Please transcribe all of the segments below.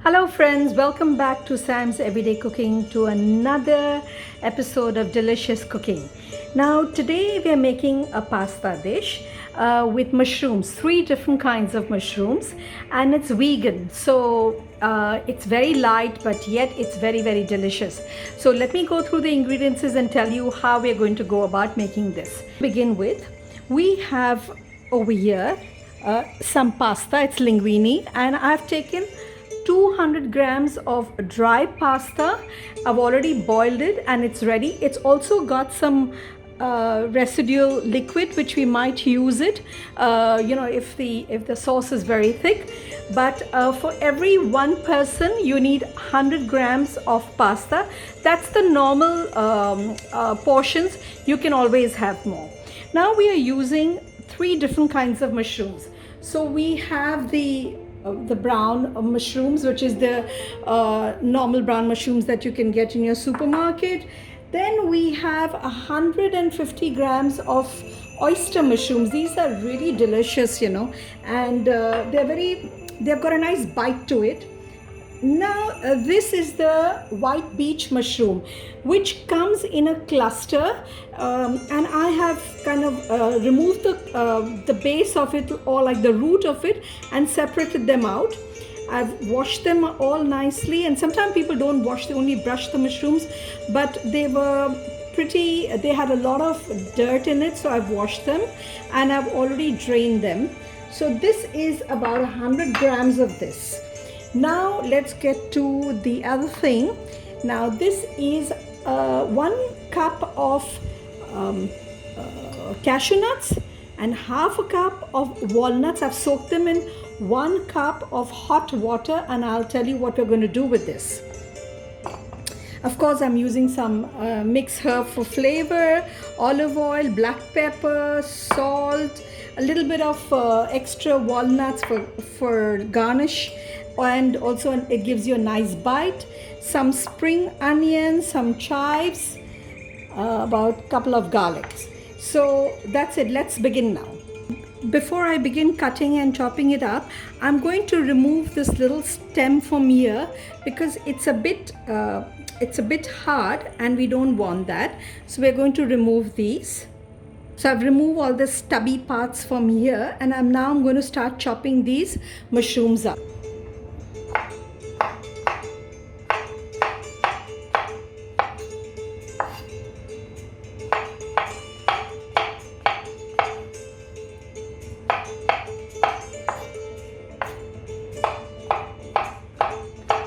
Hello friends, welcome back to Sam's Everyday Cooking, to another episode of delicious cooking. Now today we are making a pasta dish with mushrooms, three different kinds of mushrooms, and it's vegan. So it's very light, but yet it's very delicious. So let me go through the ingredients and tell you how we are going to go about making this. To begin with, we have over here some pasta. It's linguine, and I've taken 200 grams of dry pasta. I've already boiled it and it's ready. It's also got some residual liquid which we might use it if the sauce is very thick. But for every one person you need 100 grams of pasta. That's the normal portions. You can always have more. Now we are using three different kinds of mushrooms. So we have the brown mushrooms, which is the normal brown mushrooms that you can get in your supermarket. Then we have 150 grams of oyster mushrooms. These are really delicious, and they've got a nice bite to it. Now this is the white beech mushroom, which comes in a cluster, and I have kind of removed the base of it, or like the root of it, and separated them out. I've washed them all nicely, and sometimes people don't wash, they only brush the mushrooms, but they had a lot of dirt in it, so I've washed them and I've already drained them. So this is about 100 grams of this. Now let's get to the other thing. Now this is 1 cup of cashew nuts and half a cup of walnuts. I've soaked them in 1 cup of hot water, and I'll tell you what we're going to do with this. Of course, I'm using some mixed herb for flavor, olive oil, black pepper, salt, a little bit of extra walnuts for garnish, and also it gives you a nice bite. Some spring onions, some chives, about a couple of garlics. So that's it. Let's begin now. Before I begin cutting and chopping it up, I'm going to remove this little stem from here because it's a bit hard and we don't want that. So we're going to remove these. So I've removed all the stubby parts from here, and I'm going to start chopping these mushrooms up.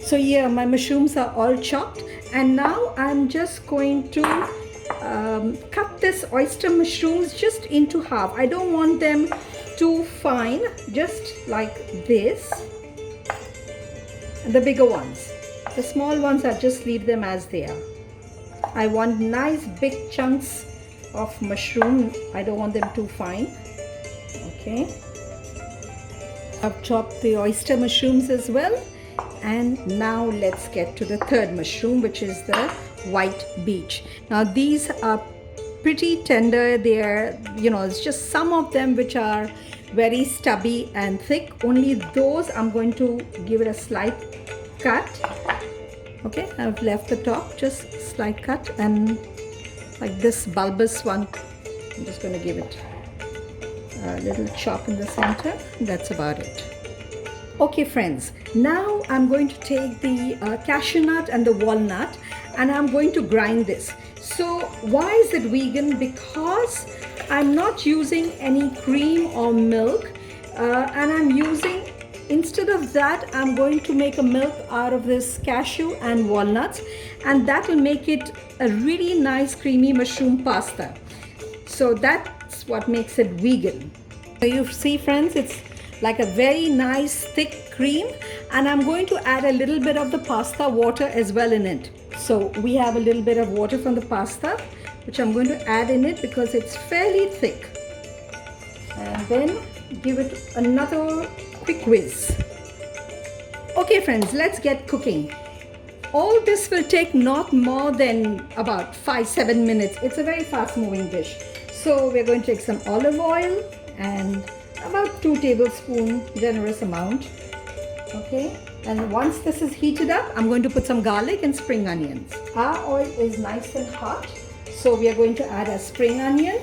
So here my mushrooms are all chopped, and now I'm just going to cut this oyster mushrooms just into half. I don't want them too fine, just like this. And the bigger ones, the small ones, I just leave them as they are. I want nice big chunks of mushroom. I don't want them too fine. Okay, I've chopped the oyster mushrooms as well. And now let's get to the third mushroom, which is the white beech. Now these are pretty tender. They're, it's just some of them which are very stubby and thick. Only those I'm going to give it a slight cut. Okay, I've left the top, just slight cut, and like this bulbous one, I'm just going to give it a little chop in the center. That's about it. Okay friends, now I'm going to take the cashew nut and the walnut, and I'm going to grind this. So why is it vegan? Because I'm not using any cream or milk, and I'm using, instead of that, I'm going to make a milk out of this cashew and walnuts, and that will make it a really nice creamy mushroom pasta. So that's what makes it vegan. So you see friends, it's like a very nice thick cream, and I'm going to add a little bit of the pasta water as well in it. So we have a little bit of water from the pasta, which I'm going to add in it because it's fairly thick, and then give it another quick whiz. Okay friends, let's get cooking. All this will take not more than about 5-7 minutes. It's a very fast moving dish. So we're going to take some olive oil and about 2 tablespoons, generous amount. Okay, And once this is heated up, I'm going to put some garlic and spring onions. Our oil is nice and hot, so we are going to add a spring onion.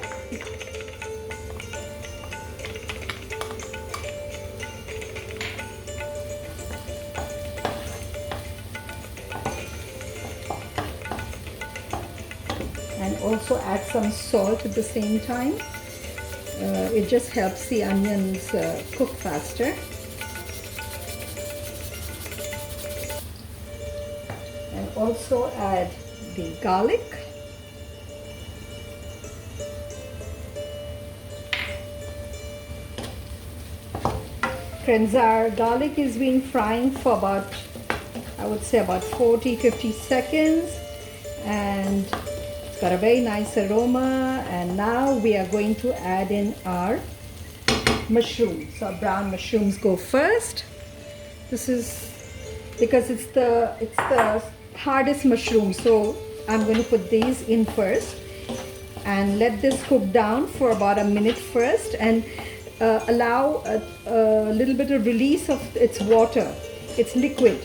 And also add some salt at the same time. It just helps the onions cook faster. And also add the garlic. Friends, our garlic has been frying for about, I would say about 40-50 seconds, and it's got a very nice aroma. And now we are going to add in our mushrooms. So our brown mushrooms go first. This is because it's the hardest mushroom, so I'm going to put these in first and let this cook down for about a minute first, and allow a little bit of release of its water, its liquid.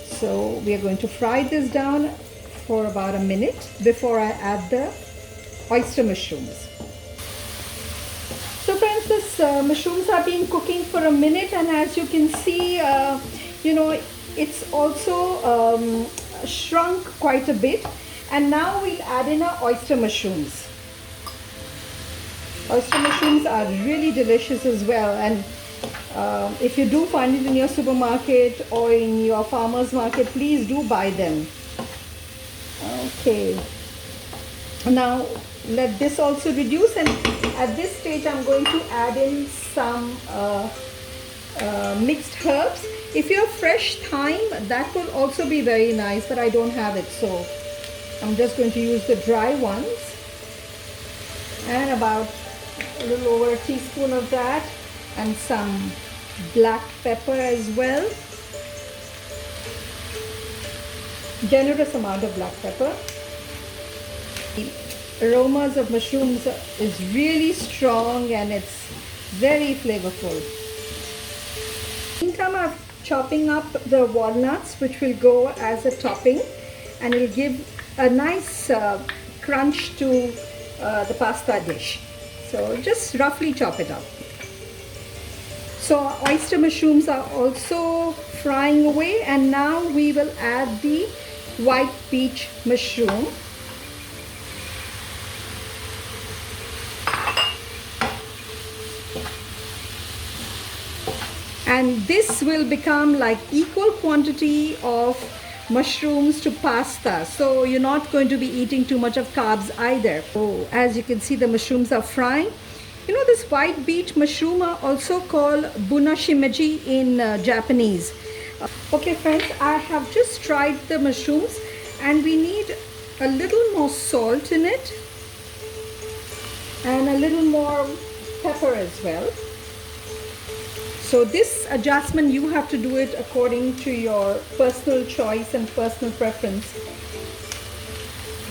So we are going to fry this down for about a minute before I add the oyster mushrooms. So friends, this mushrooms have been cooking for a minute, and as you can see, you know, it's also shrunk quite a bit. And now we'll add in our oyster mushrooms. Oyster mushrooms are really delicious as well, and if you do find it in your supermarket or in your farmer's market, please do buy them. Okay, now let this also reduce, and at this stage I'm going to add in some mixed herbs. If you have fresh thyme, that will also be very nice, but I don't have it, so I'm just going to use the dry ones. And about a little over a teaspoon of that, and some black pepper as well. Generous amount of black pepper. The aromas of mushrooms is really strong and it's very flavorful. Meantime, I'm chopping up the walnuts, which will go as a topping, and it will give a nice crunch to the pasta dish. So just roughly chop it up. So our oyster mushrooms are also frying away, and now we will add the white peach mushroom. And this will become like equal quantity of mushrooms to pasta, so you're not going to be eating too much of carbs either. So as you can see, the mushrooms are frying. You know, this white beet mushroom are also called buna shimeji in Japanese. Okay friends, I have just tried the mushrooms, and we need a little more salt in it and a little more pepper as well. So this adjustment, you have to do it according to your personal choice and personal preference.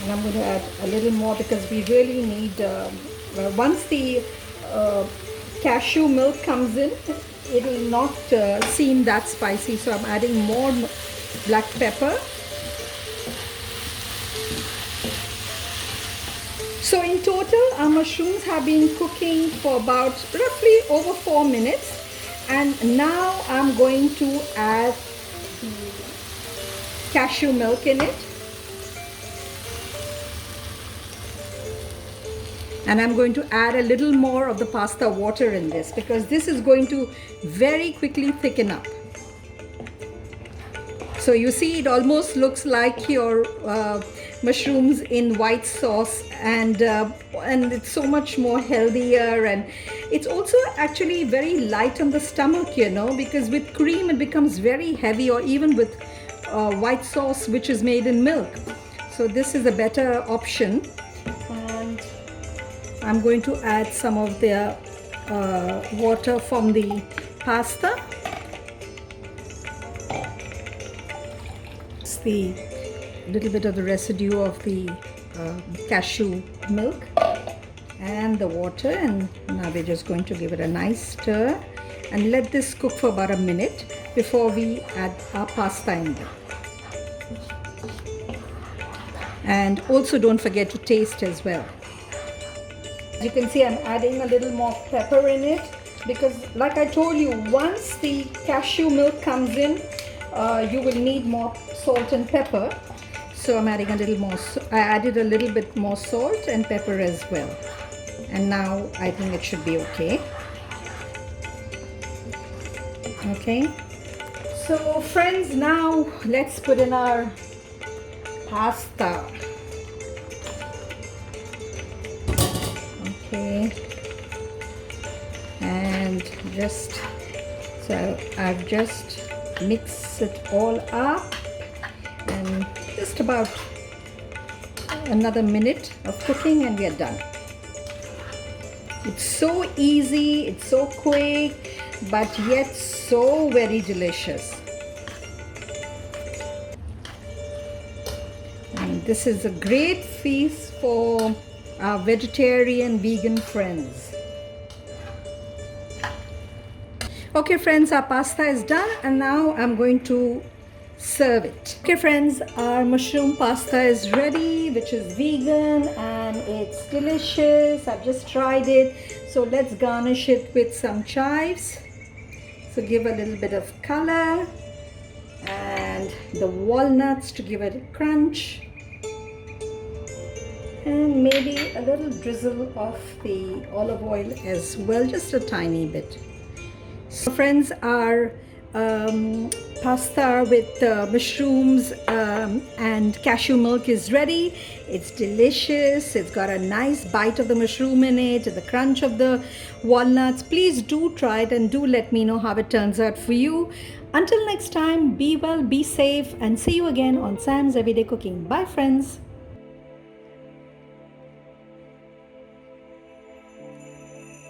And I'm going to add a little more because we really need, once the cashew milk comes in, it will not seem that spicy. So I'm adding more black pepper. So in total, our mushrooms have been cooking for about roughly over 4 minutes. And now I'm going to add cashew milk in it. And I'm going to add a little more of the pasta water in this, because this is going to very quickly thicken up. So you see, it almost looks like your mushrooms in white sauce, and it's so much more healthier, and it's also actually very light on the stomach, you know, because with cream it becomes very heavy, or even with white sauce which is made in milk. So this is a better option. And I'm going to add some of the water from the pasta. It's the little bit of the residue of the cashew milk and the water, and now we're just going to give it a nice stir and let this cook for about a minute. before we add our pasta in there. And also don't forget to taste as well. As you can see, I'm adding a little more pepper in it because, like I told you, once the cashew milk comes in, you will need more salt and pepper. So I'm adding a little more. I added a little bit more salt and pepper as well. And now I think it should be okay. Okay. So friends, now let's put in our pasta. Okay. And just, so I've just mixed it all up, and just about another minute of cooking and we are done. It's so easy, it's so quick, but yet so very delicious. And this is a great feast for our vegetarian, vegan friends. Okay friends, our pasta is done and now I'm going to serve it. Okay friends, our mushroom pasta is ready, which is vegan and it's delicious. I've just tried it. So let's garnish it with some chives. So give a little bit of color and the walnuts to give it a crunch. And maybe a little drizzle of the olive oil as well, just a tiny bit. So friends, our pasta with mushrooms and cashew milk is ready. It's delicious. It's got a nice bite of the mushroom in it, the crunch of the walnuts. Please do try it and do let me know how it turns out for you. Until next time, be well, be safe, and see you again on Sam's Everyday Cooking. Bye friends.